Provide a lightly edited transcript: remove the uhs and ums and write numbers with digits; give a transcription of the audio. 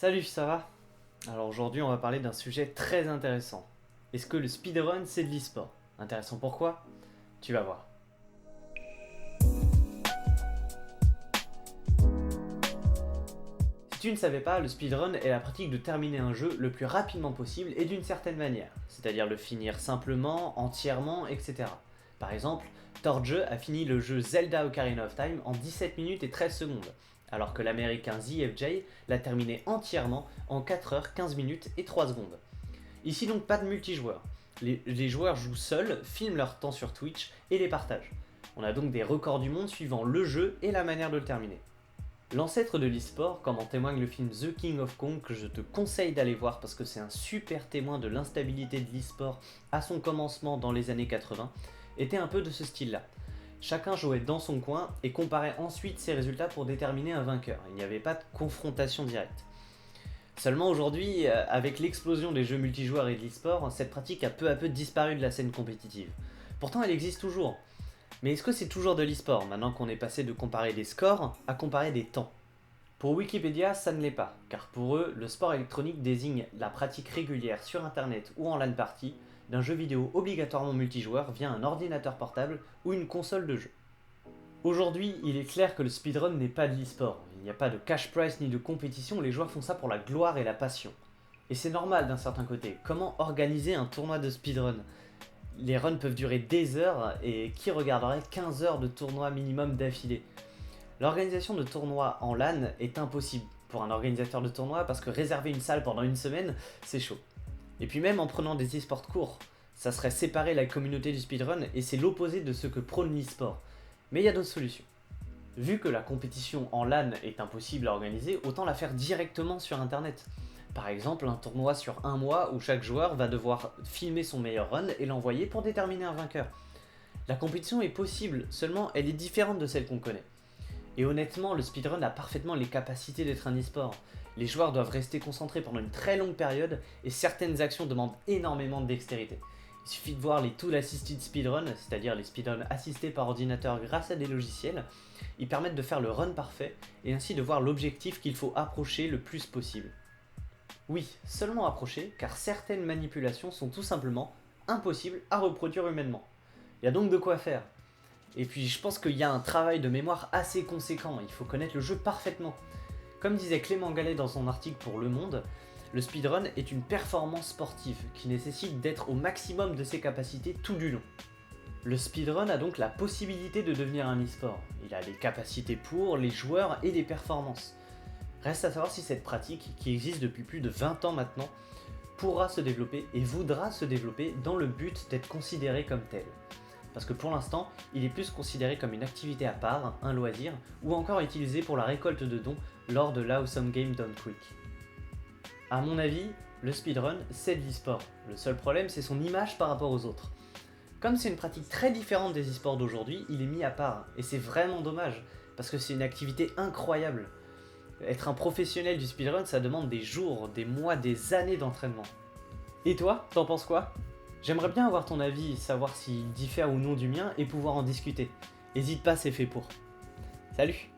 Salut, ça va? Alors aujourd'hui, on va parler d'un sujet très intéressant. Est-ce que le speedrun, c'est de l'e-sport? Intéressant pourquoi? Tu vas voir. Si tu ne savais pas, le speedrun est la pratique de terminer un jeu le plus rapidement possible et d'une certaine manière, c'est-à-dire le finir simplement, entièrement, etc. Par exemple, Torge a fini le jeu Zelda Ocarina of Time en 17 minutes et 13 secondes, alors que l'américain ZFJ l'a terminé entièrement en 4 heures 15 minutes et 3 secondes. Ici donc pas de multijoueur. Les joueurs jouent seuls, filment leur temps sur Twitch et les partagent. On a donc des records du monde suivant le jeu et la manière de le terminer. L'ancêtre de l'e-sport, comme en témoigne le film The King of Kong que je te conseille d'aller voir parce que c'est un super témoin de l'instabilité de l'e-sport à son commencement dans les années 80, était un peu de ce style-là. Chacun jouait dans son coin et comparait ensuite ses résultats pour déterminer un vainqueur. Il n'y avait pas de confrontation directe. Seulement aujourd'hui, avec l'explosion des jeux multijoueurs et de l'e-sport, cette pratique a peu à peu disparu de la scène compétitive. Pourtant, elle existe toujours. Mais est-ce que c'est toujours de l'e-sport, maintenant qu'on est passé de comparer des scores à comparer des temps? Pour Wikipédia, ça ne l'est pas, car pour eux, le sport électronique désigne la pratique régulière sur internet ou en LAN party d'un jeu vidéo obligatoirement multijoueur via un ordinateur portable ou une console de jeu. Aujourd'hui, il est clair que le speedrun n'est pas de l'e-sport. Il n'y a pas de cash prize ni de compétition, les joueurs font ça pour la gloire et la passion. Et c'est normal d'un certain côté. Comment organiser un tournoi de speedrun? Les runs peuvent durer des heures et qui regarderait 15 heures de tournoi minimum d'affilée? L'organisation de tournois en LAN est impossible pour un organisateur de tournoi parce que réserver une salle pendant une semaine, c'est chaud. Et puis même en prenant des e-sports courts, ça serait séparer la communauté du speedrun et c'est l'opposé de ce que prône l'e-sport. Mais il y a d'autres solutions. Vu que la compétition en LAN est impossible à organiser, autant la faire directement sur internet. Par exemple, un tournoi sur un mois où chaque joueur va devoir filmer son meilleur run et l'envoyer pour déterminer un vainqueur. La compétition est possible, seulement elle est différente de celle qu'on connaît. Et honnêtement, le speedrun a parfaitement les capacités d'être un e-sport. Les joueurs doivent rester concentrés pendant une très longue période et certaines actions demandent énormément de dextérité. Il suffit de voir les Tool Assisted Speedrun, c'est-à-dire les speedruns assistés par ordinateur grâce à des logiciels. Ils permettent de faire le run parfait et ainsi de voir l'objectif qu'il faut approcher le plus possible. Oui, seulement approcher, car certaines manipulations sont tout simplement impossibles à reproduire humainement. Il y a donc de quoi faire. Et puis je pense qu'il y a un travail de mémoire assez conséquent, il faut connaître le jeu parfaitement. Comme disait Clément Gallet dans son article pour Le Monde, le speedrun est une performance sportive qui nécessite d'être au maximum de ses capacités tout du long. Le speedrun a donc la possibilité de devenir un e-sport. Il a les capacités pour, les joueurs et les performances. Reste à savoir si cette pratique, qui existe depuis plus de 20 ans maintenant, pourra se développer et voudra se développer dans le but d'être considéré comme tel. Parce que pour l'instant, il est plus considéré comme une activité à part, un loisir, ou encore utilisé pour la récolte de dons lors de l'Awesome Game Done Quick. A mon avis, le speedrun, c'est de l'e-sport. Le seul problème, c'est son image par rapport aux autres. Comme c'est une pratique très différente des e-sports d'aujourd'hui, il est mis à part, et c'est vraiment dommage, parce que c'est une activité incroyable. Être un professionnel du speedrun, ça demande des jours, des mois, des années d'entraînement. Et toi, t'en penses quoi? J'aimerais bien avoir ton avis, savoir s'il diffère ou non du mien, et pouvoir en discuter. Hésite pas, c'est fait pour. Salut!